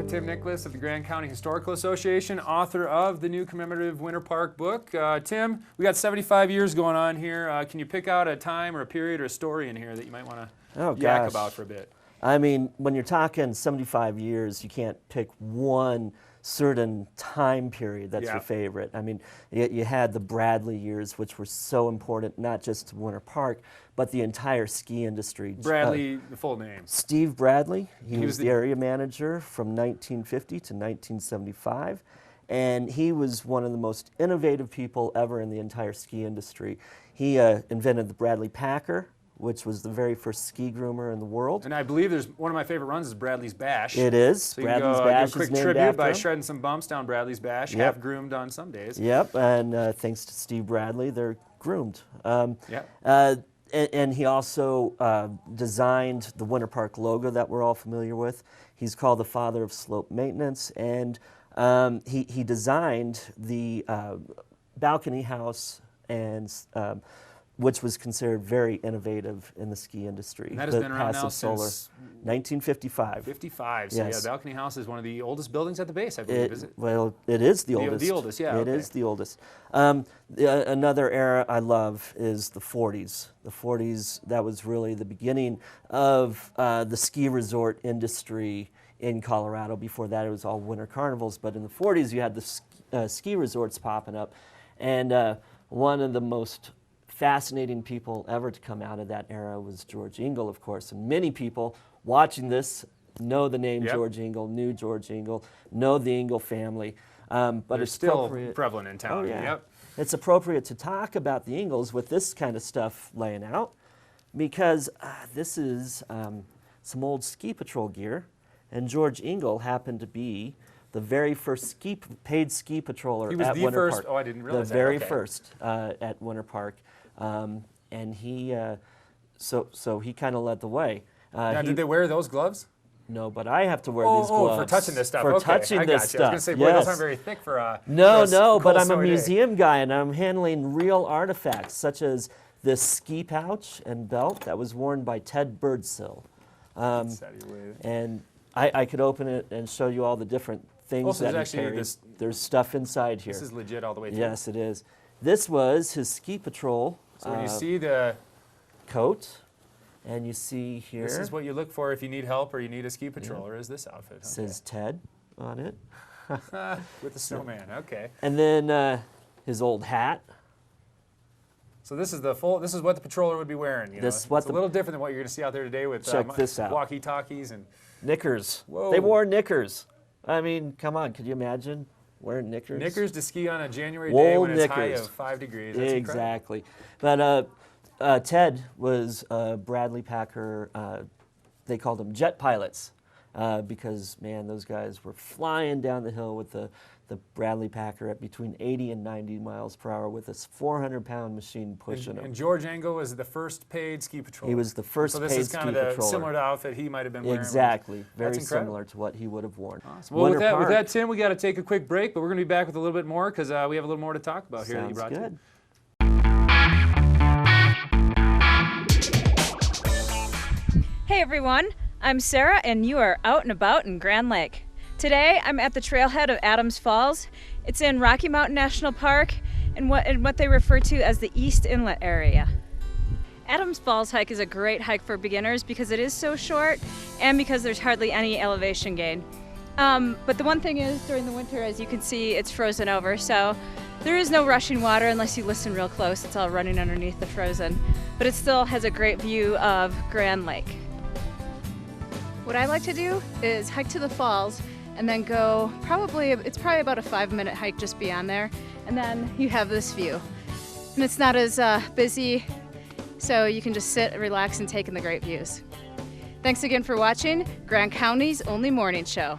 with Tim Nicklas of the Grand County Historical Association, author of the new commemorative Winter Park book. Tim, we got 75 years going on here. Can you pick out a time or a period or a story in here that you might want to yak about for a bit? I mean, when you're talking 75 years, you can't pick one certain time period that's your favorite. I mean, you had the Bradley years, which were so important, not just to Winter Park, but the entire ski industry. Bradley, the full name. Steve Bradley. He was the area manager from 1950 to 1975. And he was one of the most innovative people ever in the entire ski industry. He invented the Bradley Packer, which was the very first ski groomer in the world. And I believe there's one of my favorite runs is Bradley's Bash. It is. So Bradley's you Bash give a quick is named tribute after by him. shredding some bumps down Bradley's Bash, half groomed on some days. Yep, and thanks to Steve Bradley, they're groomed. And he also designed the Winter Park logo that we're all familiar with. He's called the father of slope maintenance, and he designed the balcony house, and which was considered very innovative in the ski industry. And that has been around now solar. since 1955. 55. So yes. yeah, Balcony House is one of the oldest buildings at the base, I believe, is it? Well, it is the oldest. The oldest, yeah. It is the oldest. Another era I love is the 40s. The 40s, that was really the beginning of the ski resort industry in Colorado. Before that, it was all winter carnivals. But in the 40s, you had the ski resorts popping up. And one of the most fascinating people ever to come out of that era was George Engel, of course. And many people watching this know the name George Engel, knew George Engel, know the Engel family. But it's still prevalent in town. Oh, yeah. Yep. It's appropriate to talk about the Engels with this kind of stuff laying out, because this is some old ski patrol gear, and George Engel happened to be the very first paid ski patroller at Winter Park. Oh, I didn't realize that. The very first at Winter Park. And he, so he kind of led the way. Now, did they wear those gloves? No, but I have to wear these gloves. Oh, for touching this stuff. For okay, touching I this got stuff. You. I was going to say, boy, those aren't very thick for a No, but I'm a snowy day. museum guy, and I'm handling real artifacts, such as this ski pouch and belt that was worn by Ted Birdsill. And I could open it and show you all the different things that he carries. There's stuff inside here. This is legit all the way through. Yes, it is. This was his ski patrol. So when you see the coat, and you see here, this is what you look for if you need help or you need a ski patroller, is this outfit. It says Ted on it. With the snowman, okay. And then his old hat. So this is what the patroller would be wearing. You know? It's a little different than what you're going to see out there today with walkie-talkies and knickers. Whoa. They wore knickers. I mean, come on, could you imagine wearing knickers? Knickers to ski on a January day when it's high of 5 degrees. That's exactly. But Ted was Bradley Packer. They called them jet pilots because, man, those guys were flying down the hill with the Bradley Packer at between 80 and 90 miles per hour with this 400-pound machine pushing them. And George Engel was the first paid ski patroller. He was the first paid ski patroller. So this is kind of similar to outfit he might have been wearing. Exactly. Very similar to what he would have worn. Awesome. Well, with that, Tim, we got to take a quick break, but we're going to be back with a little bit more because we have a little more to talk about here that you brought to you. Hey everyone, I'm Sarah and you are out and about in Grand Lake. Today I'm at the trailhead of Adams Falls. It's in Rocky Mountain National Park in what they refer to as the East Inlet area. Adams Falls hike is a great hike for beginners because it is so short and because there's hardly any elevation gain. But the one thing is, during the winter, as you can see, it's frozen over, so there is no rushing water unless you listen real close. It's all running underneath the frozen. But it still has a great view of Grand Lake. What I like to do is hike to the falls and then go it's probably about a 5-minute hike just beyond there, and then you have this view. And it's not as busy, so you can just sit, relax, and take in the great views. Thanks again for watching Grand County's only morning show.